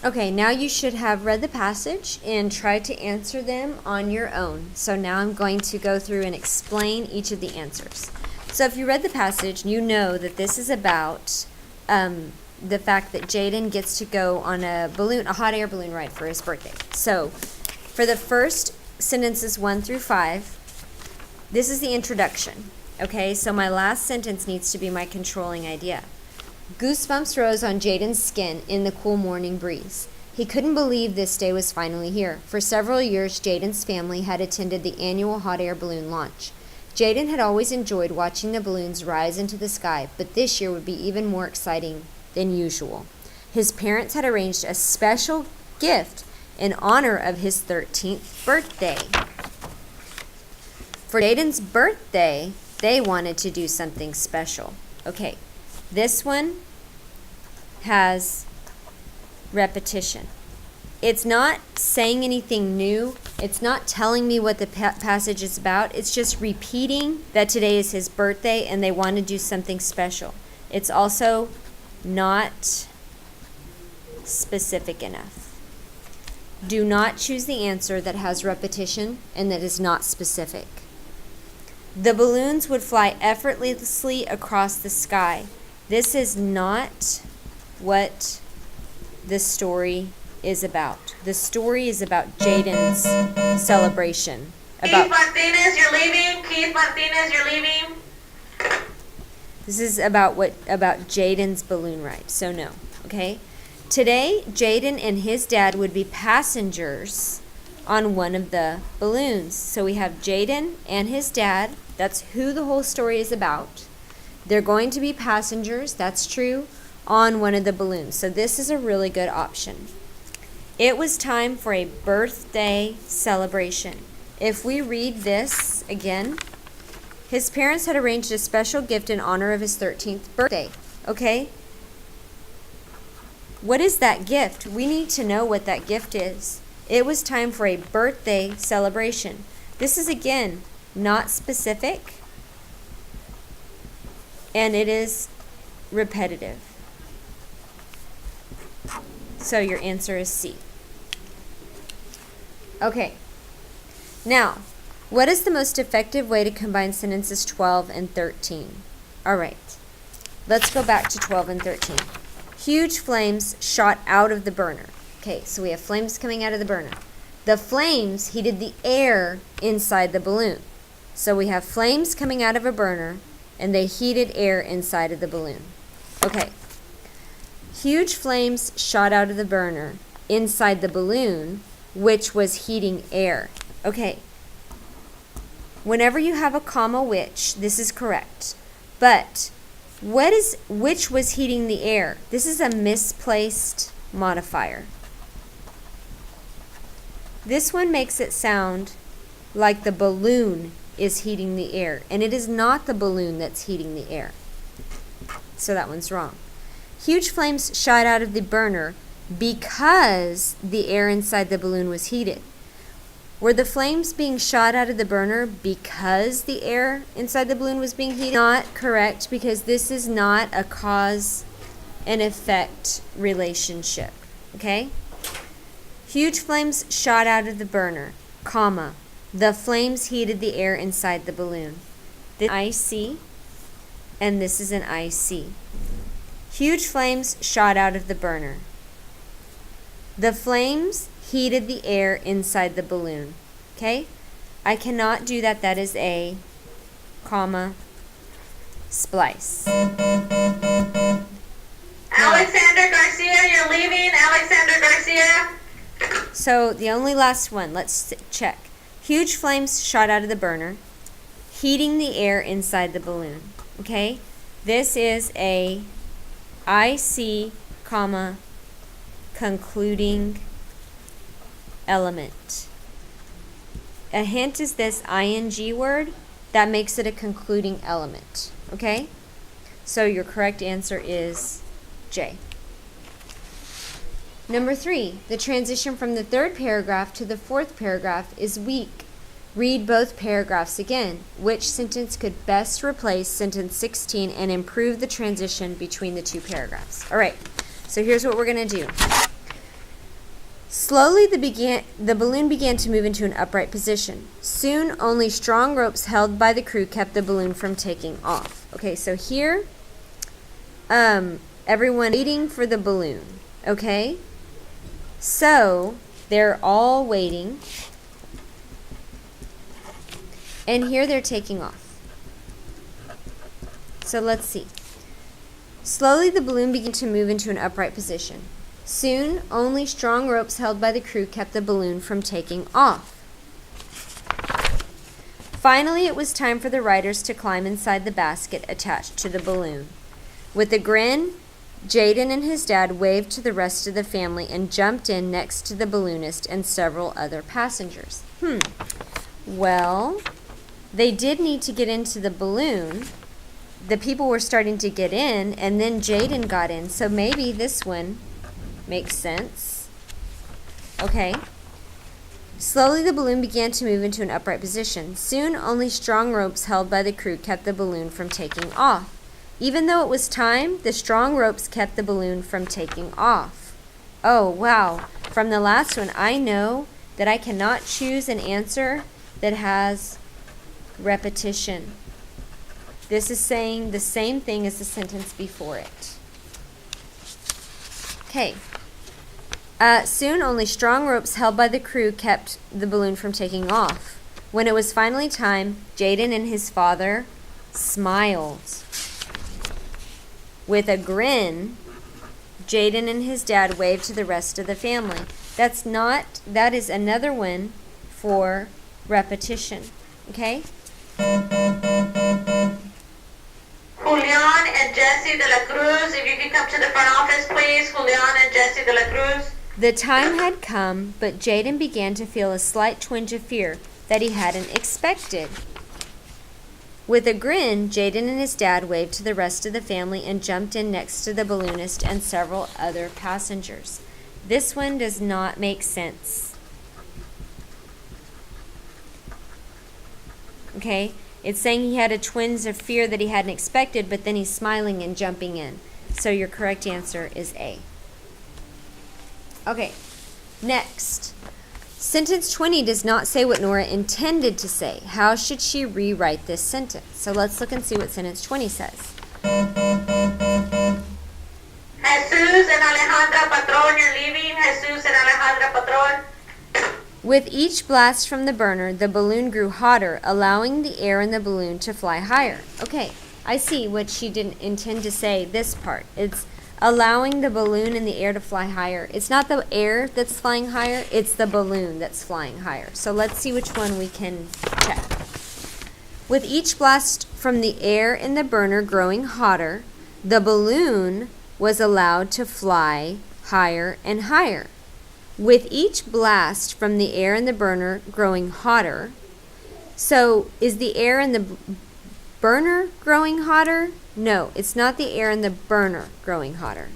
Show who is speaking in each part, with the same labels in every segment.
Speaker 1: Okay, now you should have read the passage and tried to answer them on your own. So now I'm going to go through and explain each of the answers. So if you read the passage, you know that this is about the fact that Jaden gets to go on a hot air balloon ride for his birthday. So for the first sentences 1 through 5, this is the introduction. Okay, so my last sentence needs to be my controlling idea. Goosebumps rose on Jaden's skin in the cool morning breeze. He couldn't believe this day was finally here. For several years, Jaden's family had attended the annual hot air balloon launch. Jaden had always enjoyed watching the balloons rise into the sky, but this year would be even more exciting than usual. His parents had arranged a special gift in honor of his 13th birthday. For Jaden's birthday, they wanted to do something special. Okay. This one has repetition. It's not saying anything new. It's not telling me what the passage is about. It's just repeating that today is his birthday and they want to do something special. It's also not specific enough. Do not choose the answer that has repetition and that is not specific. The balloons would fly effortlessly across the sky. This is not what the story is about. The story is about Jaden's celebration.
Speaker 2: Keith Martinez, you're leaving. Keith Martinez, you're leaving.
Speaker 1: This is about Jaden's balloon ride. So no, okay? Today, Jaden and his dad would be passengers on one of the balloons. So we have Jaden and his dad. That's who the whole story is about. They're going to be passengers, that's true, on one of the balloons. So this is a really good option. It was time for a birthday celebration. If we read this again, his parents had arranged a special gift in honor of his 13th birthday. Okay? What is that gift? We need to know what that gift is. It was time for a birthday celebration. This is, again, not specific. And it is repetitive. So your answer is C. Okay. Now, what is the most effective way to combine sentences 12 and 13? All right. Let's go back to 12 and 13. Huge flames shot out of the burner. Okay, so we have flames coming out of the burner. The flames heated the air inside the balloon. So we have flames coming out of a burner, and they heated air inside of the balloon. Okay. Huge flames shot out of the burner inside the balloon, which was heating air. Okay. Whenever you have a comma which, this is correct. But which was heating the air? This is a misplaced modifier. This one makes it sound like the balloon is heating the air, and it is not the balloon that's heating the air. So that one's wrong. Huge flames shot out of the burner because the air inside the balloon was heated. Were the flames being shot out of the burner because the air inside the balloon was being heated? Not correct, because this is not a cause and effect relationship. Okay? Huge flames shot out of the burner, comma. The flames heated the air inside the balloon. This is IC, and this is an IC. Huge flames shot out of the burner. The flames heated the air inside the balloon. Okay? I cannot do that. That is a comma splice.
Speaker 2: Alexander Garcia, you're leaving. Alexander Garcia.
Speaker 1: So the only last one, let's check. Huge flames shot out of the burner, heating the air inside the balloon. Okay? This is a IC, comma, concluding element. A hint is this ing word. That makes it a concluding element. Okay? So your correct answer is J. Number 3, the transition from the third paragraph to the fourth paragraph is weak. Read both paragraphs again. Which sentence could best replace sentence 16 and improve the transition between the two paragraphs? All right, so here's what we're going to do. Slowly, the balloon began to move into an upright position. Soon, only strong ropes held by the crew kept the balloon from taking off. Okay, so here, everyone waiting for the balloon. Okay, so they're all waiting, and here they're taking off. So let's see. Slowly, the balloon began to move into an upright position. Soon, only strong ropes held by the crew kept the balloon from taking off. Finally, it was time for the riders to climb inside the basket attached to the balloon. With a grin, Jaden and his dad waved to the rest of the family and jumped in next to the balloonist and several other passengers. Well, they did need to get into the balloon. The people were starting to get in, and then Jaden got in, so maybe this one makes sense. Okay. Slowly, the balloon began to move into an upright position. Soon, only strong ropes held by the crew kept the balloon from taking off. Even though it was time, the strong ropes kept the balloon from taking off. Oh, wow. From the last one, I know that I cannot choose an answer that has repetition. This is saying the same thing as the sentence before it. Okay. Soon, only strong ropes held by the crew kept the balloon from taking off. When it was finally time, Jaden and his father smiled. With a grin, Jaden and his dad waved to the rest of the family. That is another one for repetition. Okay?
Speaker 2: Julian and Jesse de la Cruz, if you can come to the front office, please. Julian and Jesse de la Cruz.
Speaker 1: The time had come, but Jaden began to feel a slight twinge of fear that he hadn't expected. With a grin, Jaden and his dad waved to the rest of the family and jumped in next to the balloonist and several other passengers. This one does not make sense. Okay? It's saying he had a twinge of fear that he hadn't expected, but then he's smiling and jumping in. So your correct answer is A. Okay, next. Sentence 20 does not say what Nora intended to say. How should she rewrite this sentence? So let's look and see what sentence 20 says.
Speaker 2: Jesus and Alejandra Patron, you're leaving. Jesus and Alejandra Patron.
Speaker 1: With each blast from the burner, the balloon grew hotter, allowing the air in the balloon to fly higher. Okay, I see what she didn't intend to say, this part. It's allowing the balloon and the air to fly higher. It's not the air that's flying higher, it's the balloon that's flying higher. So let's see which one we can check. With each blast from the air in the burner growing hotter, the balloon was allowed to fly higher and higher. With each blast from the air in the burner growing hotter, so is the air in the burner growing hotter? No, it's not the air in the burner growing hotter.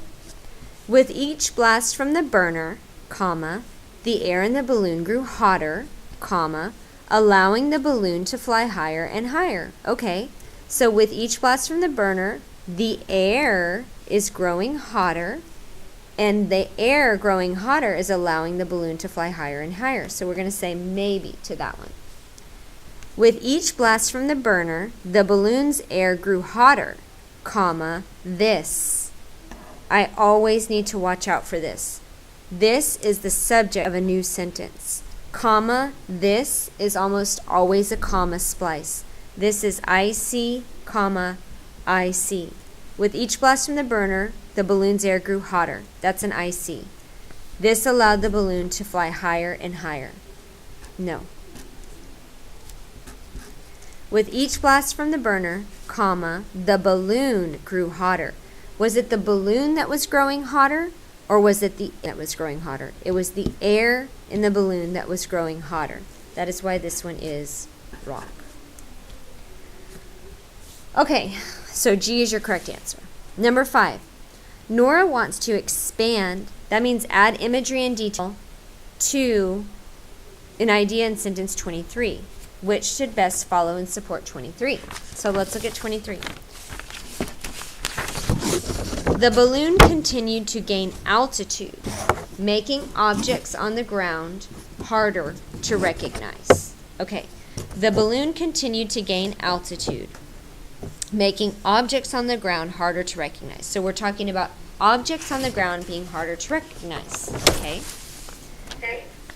Speaker 1: With each blast from the burner, comma, the air in the balloon grew hotter, comma, allowing the balloon to fly higher and higher. Okay, so with each blast from the burner, the air is growing hotter, and the air growing hotter is allowing the balloon to fly higher and higher. So we're going to say maybe to that one. With each blast from the burner, the balloon's air grew hotter, comma, this. I always need to watch out for this. This is the subject of a new sentence. Comma, this is almost always a comma splice. This is I see, comma, I see. With each blast from the burner, the balloon's air grew hotter. That's an I see. This allowed the balloon to fly higher and higher. No. With each blast from the burner, comma, the balloon grew hotter. Was it the balloon that was growing hotter, or was it that was growing hotter? It was the air in the balloon that was growing hotter. That is why this one is wrong. Okay, so G is your correct answer. Number 5. Nora wants to expand, that means add imagery and detail to an idea in sentence 23. Which should best follow and support 23? So let's look at 23. The balloon continued to gain altitude, making objects on the ground harder to recognize. Okay, the balloon continued to gain altitude, making objects on the ground harder to recognize. So we're talking about objects on the ground being harder to recognize. Okay.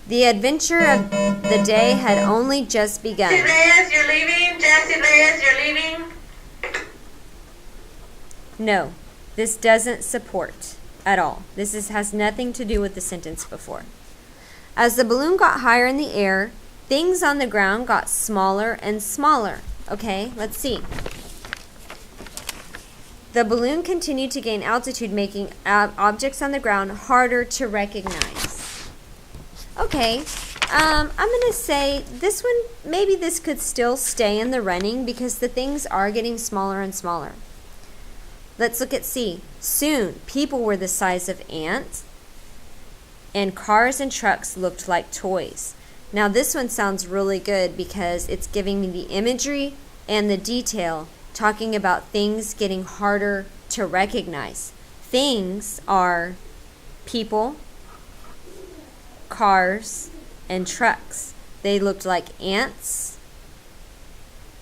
Speaker 1: The adventure of the day had only just begun.
Speaker 2: Jesse Reyes, you're leaving. Jesse Reyes, you're leaving.
Speaker 1: No, this doesn't support at all. Has nothing to do with the sentence before. As the balloon got higher in the air, things on the ground got smaller and smaller. Okay, let's see. The balloon continued to gain altitude, making objects on the ground harder to recognize. Okay, I'm going to say this one, maybe this could still stay in the running because the things are getting smaller and smaller. Let's look at C. Soon, people were the size of ants, and cars and trucks looked like toys. Now, this one sounds really good because it's giving me the imagery and the detail, talking about things getting harder to recognize. Things are people, cars, and trucks. They looked like ants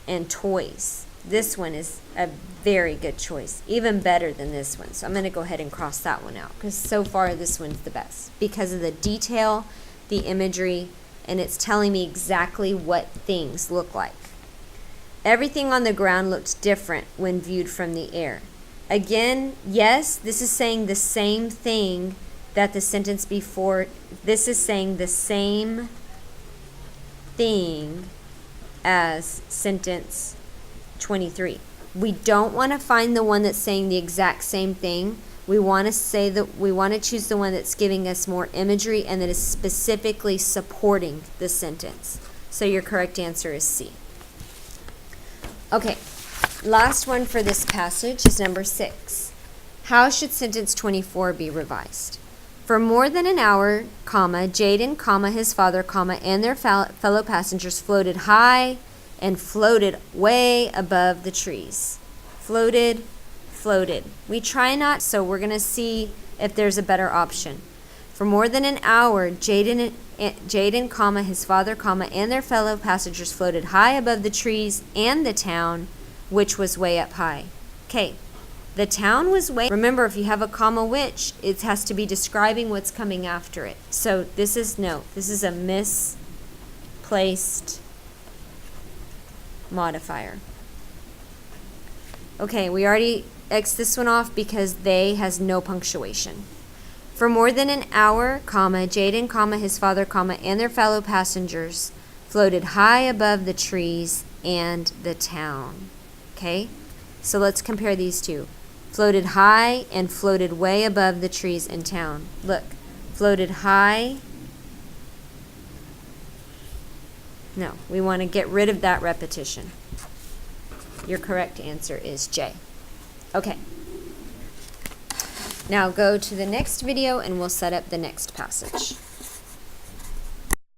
Speaker 1: and toys. This one is a very good choice, even better than this one. So I'm going to go ahead and cross that one out because so far this one's the best because of the detail, the imagery, and it's telling me exactly what things look like. Everything on the ground looked different when viewed from the air. Again, yes, this is saying the same thing that the sentence before. This is saying the same thing as sentence 23. We don't want to find the one that's saying the exact same thing. We want to say that we want to choose the one that's giving us more imagery and that is specifically supporting the sentence. So your correct answer is C. Okay, last one for this passage is number 6. How should sentence 24 be revised? For more than an hour, Jaden, his father, and their fellow passengers floated high and floated way above the trees. Floated. We try not, so we're going to see if there's a better option. For more than an hour, Jaden, his father, and their fellow passengers floated high above the trees and the town, which was way up high. Okay, the town was way. Remember, if you have a comma which, it has to be describing what's coming after it. So this is a misplaced modifier. Okay, we already X this one off because they has no punctuation. For more than an hour, Jaden, his father, and their fellow passengers floated high above the trees and the town. Okay, so let's compare these two. Floated high and floated way above the trees and town. Look, floated high. No, we want to get rid of that repetition. Your correct answer is J. Okay. Now go to the next video and we'll set up the next passage.